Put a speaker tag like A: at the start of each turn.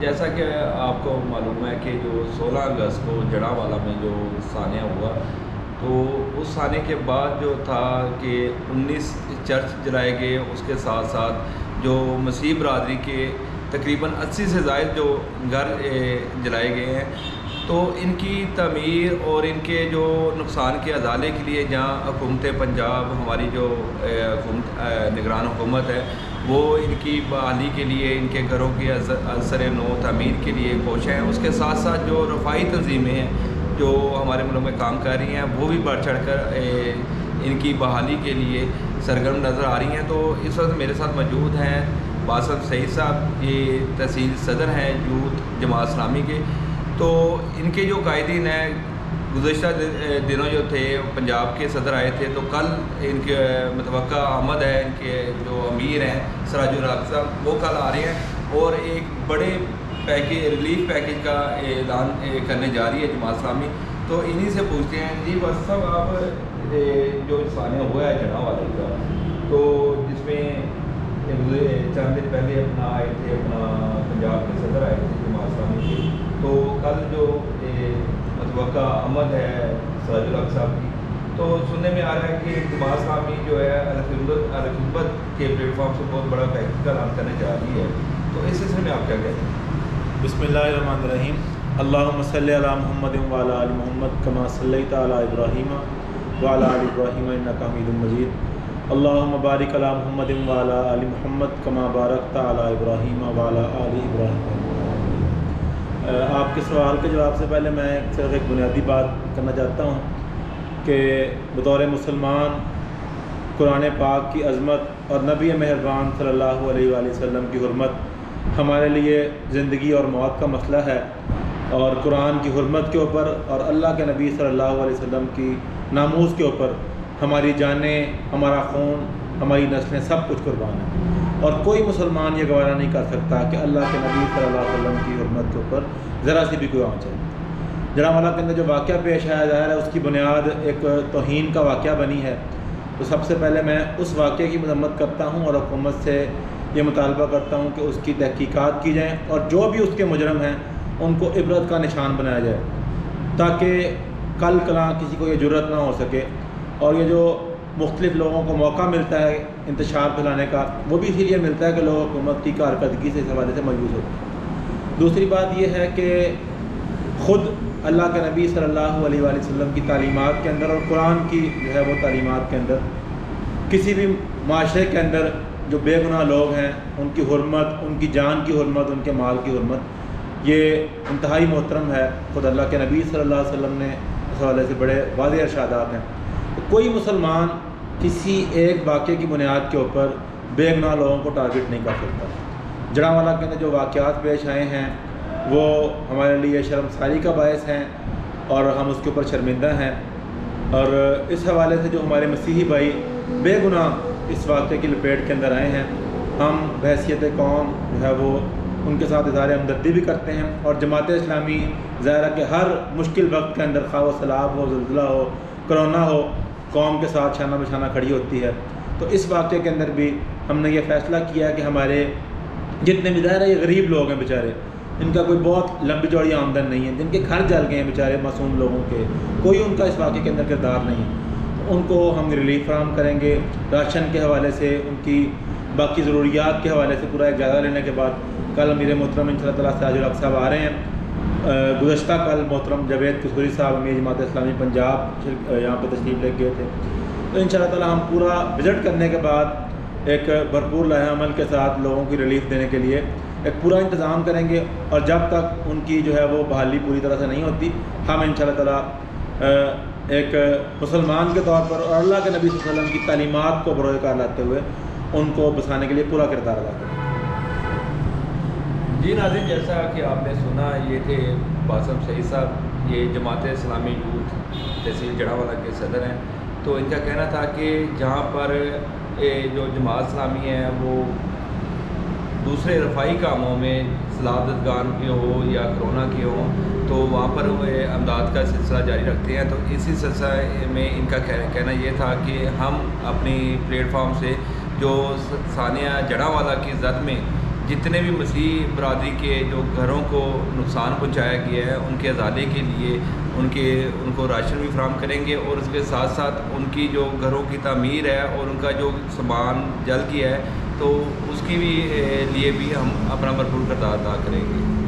A: جیسا کہ آپ کو معلوم ہے کہ جو 16 اگست کو جڑاوالا میں جو سانحہ ہوا، تو اس سانحے کے بعد جو تھا کہ 19 چرچ جلائے گئے، اس کے ساتھ ساتھ جو مسیح برادری کے تقریباً 80 سے زائد جو گھر جلائے گئے ہیں، تو ان کی تعمیر اور ان کے جو نقصان کے ازالے کے لیے جہاں حکومت پنجاب ہماری جو نگران حکومت ہے، وہ ان کی بحالی کے لیے ان کے گھروں کی ازسر نو تعمیر کے لیے کوشاں ہیں۔ اس کے ساتھ ساتھ جو رفاہی تنظیمیں ہیں جو ہمارے ملک میں کام کر رہی ہیں، وہ بھی بڑھ چڑھ کر ان کی بحالی کے لیے سرگرم نظر آ رہی ہیں۔ تو اس وقت میرے ساتھ موجود ہیں باسط سعید صاحب، یہ تحصیل صدر ہیں یوتھ جماعت اسلامی کے۔ تو ان کے جو قائدین ہیں گزشتہ دنوں جو تھے پنجاب کے صدر آئے تھے، تو کل ان کے متوقع آمد ہے، ان کے جو امیر ہیں سراج الحق صاحب، وہ کل آ رہے ہیں اور ایک بڑے ریلیف پیکیج کا اعلان کرنے جا رہی ہے جماعت اسلامی۔ تو انہی سے پوچھتے ہیں، جی بس صاحب، آپ جو سانحہ ہوا ہے جڑاوالا کا، تو جس میں چند دن پہلے آئے تھے پنجاب کے صدر آئے تھے جماعت اسلامی کے، تو کل جو متوقع آمد ہے سراج الحق صاحب کی، تو سننے میں آ رہا ہے کہ جماعت اسلامی جو ہے الخدمت کے پلیٹ فارم سے بہت بڑا پیکیج کا اعلان کرنے جا رہی ہے۔ تو اس سلسلے میں آپ کیا کہتے ہیں؟
B: بسم اللہ الرحمن الرحیم۔ اللہم صلی علی محمد وعلی آل محمد کما صلیت علی ابراہیم وعلی آل ابراہیم انک حمید مجید۔ اللہم بارک علی محمد وعلی آل محمد کما بارکت علی ابراہیم وعلی آل ابراہیم۔ آپ کے سوال کے جواب سے پہلے میں صرف ایک بنیادی بات کرنا چاہتا ہوں کہ بطور مسلمان قرآن پاک کی عظمت اور نبی مہربان صلی اللہ علیہ وآلہ وسلم کی حرمت ہمارے لیے زندگی اور موت کا مسئلہ ہے، اور قرآن کی حرمت کے اوپر اور اللہ کے نبی صلی اللہ علیہ وسلم کی ناموس کے اوپر ہماری جانیں، ہمارا خون، ہماری نسلیں سب کچھ قربان ہیں، اور کوئی مسلمان یہ گوارا نہیں کر سکتا کہ اللہ کے نبی صلی اللہ علیہ وسلم کی حرمت کے اوپر ذرا سی بھی کوئی آنچ ہے۔ جڑاوالا کے اندر جو واقعہ پیش آیا ظاہر ہے اس کی بنیاد ایک توہین کا واقعہ بنی ہے، تو سب سے پہلے میں اس واقعے کی مذمت کرتا ہوں اور حکومت سے یہ مطالبہ کرتا ہوں کہ اس کی تحقیقات کی جائیں اور جو بھی اس کے مجرم ہیں ان کو عبرت کا نشان بنایا جائے، تاکہ کل کلاں کسی کو یہ جرأت نہ ہو سکے۔ اور یہ جو مختلف لوگوں کو موقع ملتا ہے انتشار پھیلانے کا، وہ بھی اسی لیے ملتا ہے کہ لوگ حکومت کی کارکردگی سے اس حوالے سے مایوس ہوتے ہیں۔ دوسری بات یہ ہے کہ خود اللہ کے نبی صلی اللہ علیہ وآلہ وسلم کی تعلیمات کے اندر اور قرآن کی جو ہے وہ تعلیمات کے اندر کسی بھی معاشرے کے اندر جو بے گناہ لوگ ہیں ان کی حرمت، ان کی جان کی حرمت، ان کے مال کی حرمت، یہ انتہائی محترم ہے۔ خود اللہ کے نبی صلی اللہ علیہ وسلم نے اس حوالے سے بڑے واضح ارشادات ہیں۔ تو کوئی مسلمان کسی ایک واقعے کی بنیاد کے اوپر بے گناہ لوگوں کو ٹارگٹ نہیں کر سکتا۔ جڑاوالا کے اندر جو واقعات پیش آئے ہیں وہ ہمارے لیے شرمساری کا باعث ہیں اور ہم اس کے اوپر شرمندہ ہیں، اور اس حوالے سے جو ہمارے مسیحی بھائی بے گناہ اس واقعے کی لپیٹ کے اندر آئے ہیں، ہم بحیثیت قوم جو ہے وہ ان کے ساتھ اظہار ہمدردی بھی کرتے ہیں، اور جماعت اسلامی ظاہر ہے کہ ہر مشکل وقت کے اندر خواہ و سیلاب ہو، زلزلہ ہو، کرونا ہو، قوم کے ساتھ شانہ بشانہ کھڑی ہوتی ہے۔ تو اس واقعے کے اندر بھی ہم نے یہ فیصلہ کیا ہے کہ ہمارے جتنے بھی ظاہر ہے یہ غریب لوگ ہیں بیچارے، ان کا کوئی بہت لمبی چوڑی آمدن نہیں ہے، جن کے گھر جل گئے ہیں بیچارے معصوم لوگوں کے، کوئی ان کا اس واقعے کے اندر کردار نہیں ہے، ان کو ہم ریلیف فراہم کریں گے۔ راشن کے حوالے سے، ان کی باقی ضروریات کے حوالے سے پورا ایک جائزہ لینے کے بعد کل امیر محترم انشاءاللہ تعالیٰ سراج الحق صاحب آ رہے ہیں۔ گزشتہ کل محترم جاوید قصوری صاحب امیر جماعت اسلامی پنجاب یہاں پہ تشریف لے گئے تھے، تو انشاءاللہ تعالیٰ ہم پورا وزٹ کرنے کے بعد ایک بھرپور لائحہ عمل کے ساتھ لوگوں کی ریلیف دینے کے لیے ایک پورا انتظام کریں گے، اور جب تک ان کی جو ہے وہ بحالی پوری طرح سے نہیں ہوتی، ہم انشاءاللہ تعالیٰ ایک مسلمان کے طور پر اور اللہ کے نبی صلی اللہ علیہ وسلم کی تعلیمات کو بروئے کار لاتے ہوئے ان کو بسانے کے لیے پورا کردار ادا کریں۔
A: جی ناظرین، جیسا کہ آپ نے سنا، یہ تھے باسط سعید صاحب، یہ جماعت اسلامی یوتھ تحصیل جڑاوالا کے صدر ہیں۔ تو ان کا کہنا تھا کہ جہاں پر جو جماعت اسلامی ہے وہ دوسرے رفاہی کاموں میں سلادتگان کے ہو یا کرونا کے ہوں، تو وہاں پر وہ امداد کا سلسلہ جاری رکھتے ہیں۔ تو اسی سلسلے میں ان کا کہنا یہ تھا کہ ہم اپنی پلیٹ فارم سے جو سانحہ جڑاوالا کی زد میں جتنے بھی مسیح برادری کے جو گھروں کو نقصان پہنچایا گیا ہے ان کے ازالے کے لیے ان کو راشن بھی فراہم کریں گے، اور اس کے ساتھ ساتھ ان کی جو گھروں کی تعمیر ہے اور ان کا جو سامان جل گیا ہے تو اس کی بھی لیے بھی ہم اپنا بھرپور کردار ادا کریں گے۔